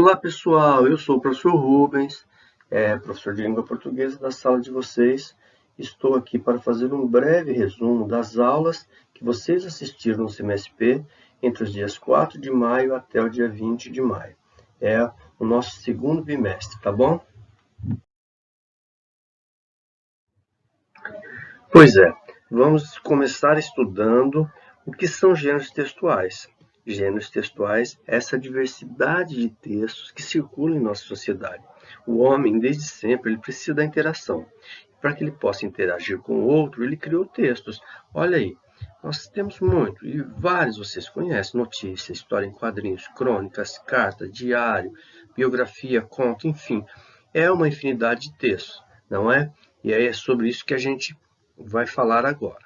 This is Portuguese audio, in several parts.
Olá pessoal, eu sou o professor Rubens, professor de língua portuguesa da sala de vocês. Estou aqui para fazer um breve resumo das aulas que vocês assistiram no semestre P entre os dias 4 de maio até o dia 20 de maio. É o nosso segundo bimestre, tá bom? Pois é, vamos começar estudando o que são gêneros textuais. Gêneros textuais é essa diversidade de textos que circulam em nossa sociedade. O homem, desde sempre, ele precisa da interação. Para que ele possa interagir com o outro, ele criou textos. Olha aí, nós temos muito, e vários vocês conhecem, notícias, história em quadrinhos, crônicas, cartas, diário, biografia, conto, enfim. É uma infinidade de textos, não é? E aí é sobre isso que a gente vai falar agora.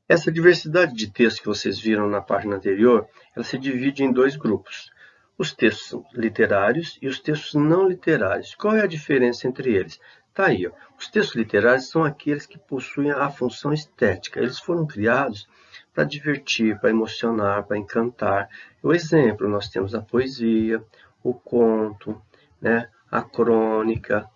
Essa diversidade de textos que vocês viram na página anterior, ela se divide em dois grupos. Os textos literários e os textos não literários. Qual é a diferença entre eles? Está aí, ó. Os textos literários são aqueles que possuem a função estética. Eles foram criados para divertir, para emocionar, para encantar. O exemplo, nós temos a poesia, o conto, né, a crônica,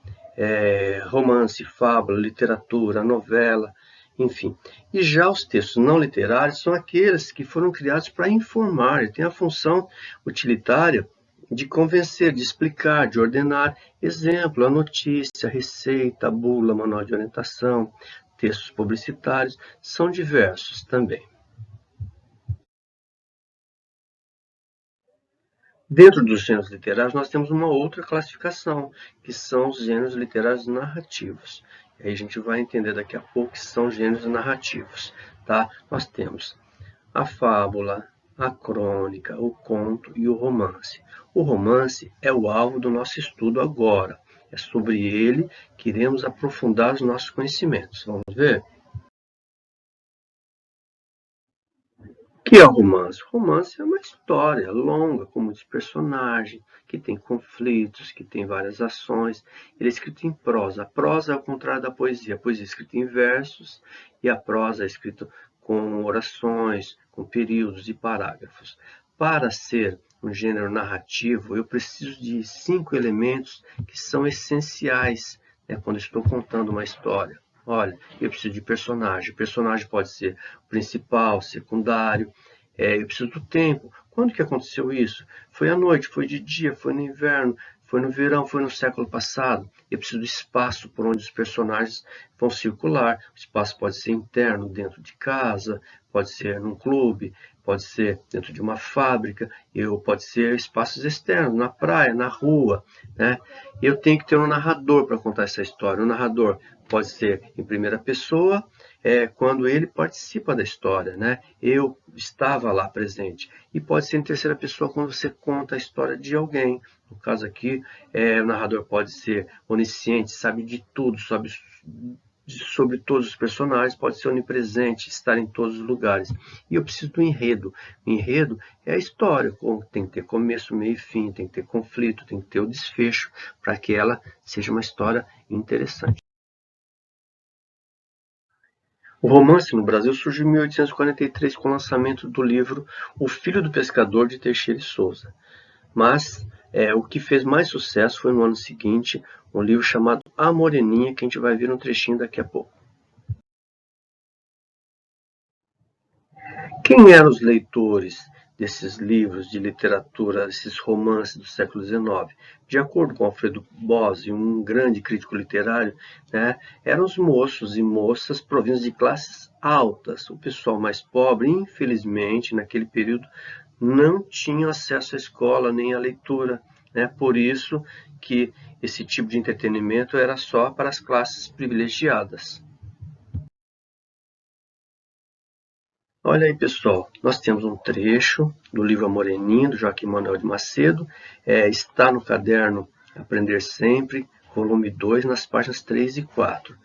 romance, fábula, literatura, novela, enfim. E já os textos não literários são aqueles que foram criados para informar, e têm a função utilitária de convencer, de explicar, de ordenar. Exemplo, a notícia, a receita, a bula, manual de orientação, textos publicitários, são diversos também. Dentro dos gêneros literários, nós temos uma outra classificação, que são os gêneros literários narrativos. E aí a gente vai entender daqui a pouco que são gêneros narrativos. Tá? Nós temos a fábula, a crônica, o conto e o romance. O romance é o alvo do nosso estudo agora. É sobre ele que iremos aprofundar os nossos conhecimentos. Vamos ver? O que é o romance? O romance é uma história longa, com muitos personagens, que tem conflitos, que tem várias ações. Ele é escrito em prosa. A prosa é o contrário da poesia. A poesia é escrita em versos e a prosa é escrita com orações, com períodos e parágrafos. Para ser um gênero narrativo, eu preciso de 5 elementos que são essenciais, né, quando estou contando uma história. Olha, eu preciso de personagem. O personagem pode ser principal, secundário. Eu preciso do tempo. Quando que aconteceu isso? Foi à noite, foi de dia, foi no inverno, foi no verão, foi no século passado. Eu preciso do espaço por onde os personagens vão circular. O espaço pode ser interno, dentro de casa, pode ser num clube, pode ser dentro de uma fábrica, pode ser espaços externos, na praia, na rua, né? Eu tenho que ter um narrador para contar essa história. O narrador pode ser em primeira pessoa, quando ele participa da história, né? Eu estava lá presente. E pode ser em terceira pessoa quando você conta a história de alguém. No caso aqui, o narrador pode ser onisciente, sabe de tudo, sabe sobre todos os personagens, pode ser onipresente, estar em todos os lugares. E eu preciso do enredo. O enredo é a história, tem que ter começo, meio e fim, tem que ter conflito, tem que ter o desfecho, para que ela seja uma história interessante. O romance no Brasil surgiu em 1843 com o lançamento do livro O Filho do Pescador, de Teixeira e Souza. Mas o que fez mais sucesso foi no ano seguinte, um livro chamado A Moreninha, que a gente vai ver um trechinho daqui a pouco. Quem eram os leitores desses livros de literatura, desses romances do século XIX? De acordo com Alfredo Bozzi, um grande crítico literário, né, eram os moços e moças provindos de classes altas. O pessoal mais pobre, infelizmente, naquele período, não tinha acesso à escola nem à leitura, né? Por isso que esse tipo de entretenimento era só para as classes privilegiadas. Olha aí, pessoal, nós temos um trecho do livro A Moreninha, do Joaquim Manuel de Macedo, está no caderno Aprender Sempre, volume 2, nas páginas 3 e 4.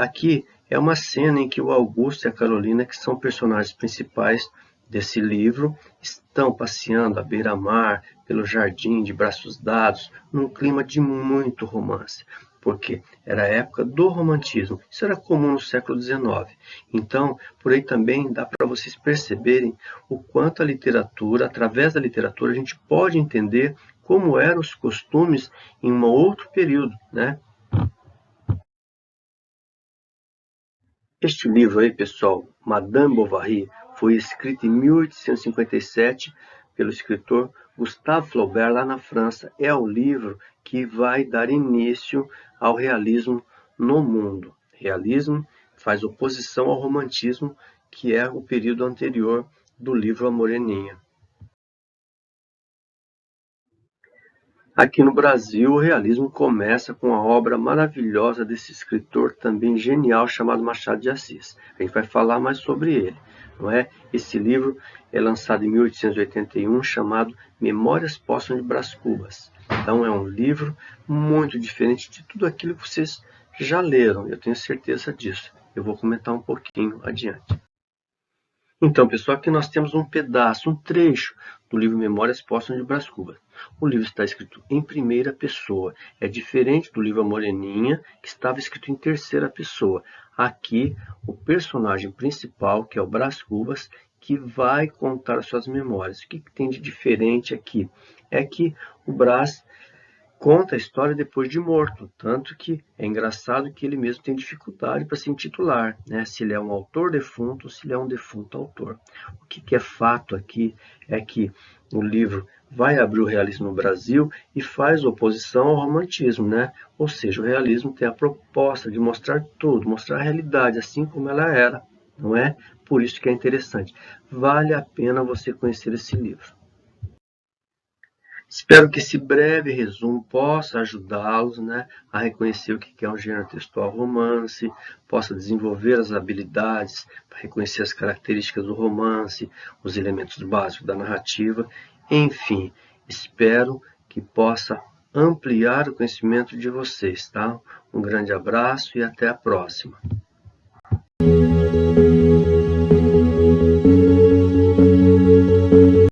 Aqui é uma cena em que o Augusto e a Carolina, que são personagens principais desse livro, estão passeando à beira-mar, pelo jardim de braços dados, num clima de muito romance. porque era a época do romantismo. Isso era comum no século XIX. Então, por aí também dá para vocês perceberem o quanto a literatura, através da literatura, a gente pode entender como eram os costumes em um outro período, né? Este livro aí, pessoal, Madame Bovary, foi escrito em 1857 pelo escritor Gustave Flaubert, lá na França. É o livro que vai dar início ao realismo no mundo. Realismo faz oposição ao romantismo, que é o período anterior do livro A Moreninha. Aqui no Brasil, o realismo começa com a obra maravilhosa desse escritor também genial chamado Machado de Assis. A gente vai falar mais sobre ele, não é? Esse livro é lançado em 1881, chamado Memórias Póstumas de Brás Cubas. Então é um livro muito diferente de tudo aquilo que vocês já leram, eu tenho certeza disso. Eu vou comentar um pouquinho adiante. Então, pessoal, aqui nós temos um pedaço, um trecho do livro Memórias Póstumas de Brás Cubas. O livro está escrito em primeira pessoa. É diferente do livro A Moreninha, que estava escrito em terceira pessoa. Aqui, o personagem principal, que é o Brás Cubas, que vai contar as suas memórias. O que tem de diferente aqui? É que o Brás conta a história depois de morto, tanto que é engraçado que ele mesmo tem dificuldade para se intitular, né? Se ele é um autor defunto ou se ele é um defunto autor. O que é fato aqui é que o livro vai abrir o realismo no Brasil e faz oposição ao romantismo, né? Ou seja, o realismo tem a proposta de mostrar tudo, mostrar a realidade assim como ela era, não é? Por isso que é interessante. Vale a pena você conhecer esse livro. Espero que esse breve resumo possa ajudá-los, né, a reconhecer o que é um gênero textual romance, possa desenvolver as habilidades para reconhecer as características do romance, os elementos básicos da narrativa, enfim, espero que possa ampliar o conhecimento de vocês, tá? Um grande abraço e até a próxima.